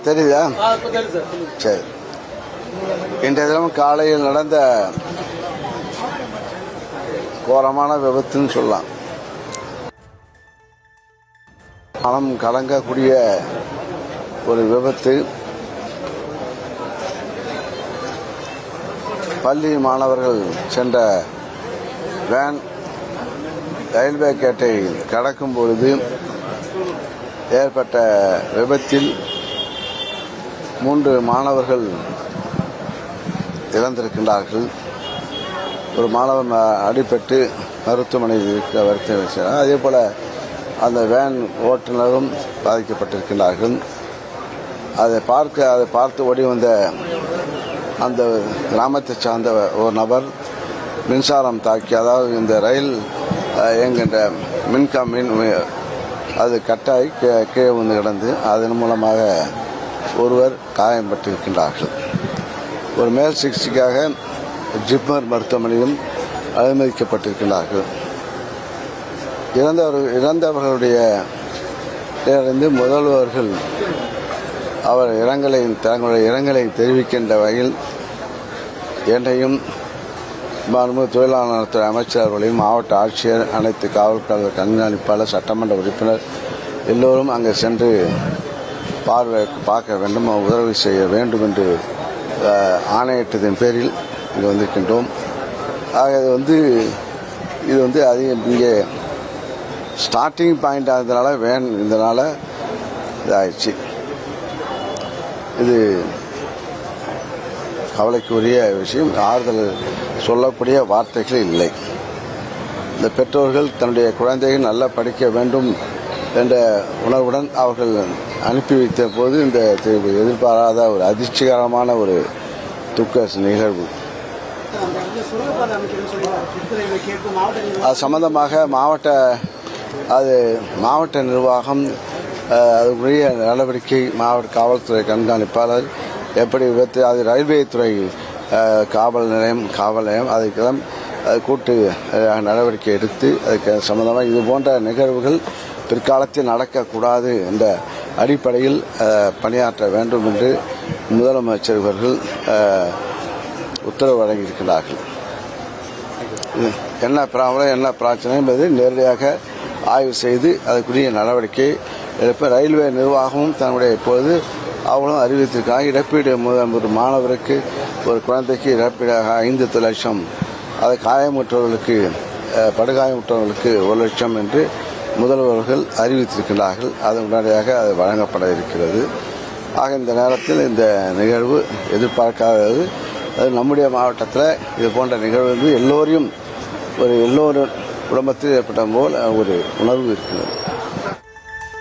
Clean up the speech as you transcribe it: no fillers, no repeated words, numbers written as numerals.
தெரியுதா? சரி. இன்றைய தினம் காலையில் நடந்த கோரமான விபத்துன்னு சொல்லலாம். மனம் கலங்கக்கூடிய ஒரு விபத்து. பள்ளி மாணவர்கள் சென்ற வேன் ரயில்வே கேட்டை கடக்கும் பொழுது ஏற்பட்ட விபத்தில் 3 மாணவர்கள் இறந்திருக்கின்றார்கள். ஒரு மாணவன் அடிபட்டு மருத்துவமனையில் வருத்தி வைக்கிறார். அதே போல அந்த வேன் ஓட்டுநரும் பாதிக்கப்பட்டிருக்கிறார்கள். அதை பார்த்து ஓடி வந்த அந்த கிராமத்தை சார்ந்த ஒரு நபர் மின்சாரம் தாக்கி, அதாவது இந்த ரயில் இயங்குகின்ற மின் அது கட்டாயி கீழே வந்து கிடந்து அதன் மூலமாக ஒருவர் காயம்பட்டிருக்கின்றார்கள். ஒரு மேல் சிகிச்சைக்காக ஜிப்மர் மருத்துவமனையிலும் அனுமதிக்கப்பட்டிருக்கிறார்கள். இறந்தவர்களுடைய முதல்வர்கள் தங்களுடைய இரங்கலை தெரிவிக்கின்ற வகையில் என்னையும் தொழிலாளர் நலத்துறை அமைச்சர்களையும் மாவட்ட ஆட்சியர், அனைத்து காவல்காரர் கண்காணிப்பாளர், சட்டமன்ற உறுப்பினர் எல்லோரும் அங்கே சென்று பார்க்க வேண்டும், உதவி செய்ய வேண்டும் என்று ஆணையிட்டதன் பேரில் இங்கே வந்திருக்கின்றோம். ஆக இது அதிகம் இங்கே ஸ்டார்டிங் பாயிண்ட் ஆனதுனால வேன் இதனால் இதாகிடுச்சு. இது கவலைக்குரிய விஷயம். ஆறுதல் சொல்லக்கூடிய வார்த்தைகள் இல்லை. இந்த பெற்றோர்கள் தன்னுடைய குழந்தைகள் நல்லா படிக்க வேண்டும் என்ற உணர்வுடன் அவர்கள் அனுப்பி வைத்த போது இந்த எதிர்பாராத ஒரு அதிர்ச்சிகரமான ஒரு துக்க நிகழ்வு. அது சம்பந்தமாக மாவட்ட நிர்வாகம் அதுக்குரிய நடவடிக்கை, மாவட்ட காவல்துறை கண்காணிப்பாளர் எப்படி விபத்து, அது ரயில்வே துறை காவல் நிலையம் அதுக்கெல்லாம் கூட்டு நடவடிக்கை எடுத்து அதுக்கு சம்பந்தமாக இது போன்ற நிகழ்வுகள் பிற்காலத்தில் நடக்கக்கூடாது என்ற அடிப்படையில் பணியாற்ற வேண்டும் என்று முதலமைச்சர் அவர்கள் உத்தரவு வழங்கியிருக்கிறார்கள். என்ன ப்ராப்ளம், என்ன பிரச்சனை என்பதை நேரடியாக ஆய்வு செய்து அதுக்குரிய நடவடிக்கை எடுப்ப ரயில்வே நிர்வாகமும் தன்னுடைய இப்போது அவங்களும் அறிவித்திருக்காங்க. இழப்பீடு ஒரு மாணவருக்கு, ஒரு குழந்தைக்கு இழப்பீடாக 5 லட்சம், அதை காயமுற்றவர்களுக்கு, படுகாயமுற்றவர்களுக்கு 1 லட்சம் என்று முதல்வர்கள் அறிவித்திருக்கிறார்கள். அது உடனடியாக அது வழங்கப்பட இருக்கிறது. ஆக இந்த நேரத்தில் இந்த நிகழ்வு எதிர்பார்க்காதது. அது நம்முடைய மாவட்டத்தில் இது போன்ற நிகழ்வு எல்லோரும் குடும்பத்தில் ஏற்பட்ட போல் ஒரு உணர்வு இருக்கிறது.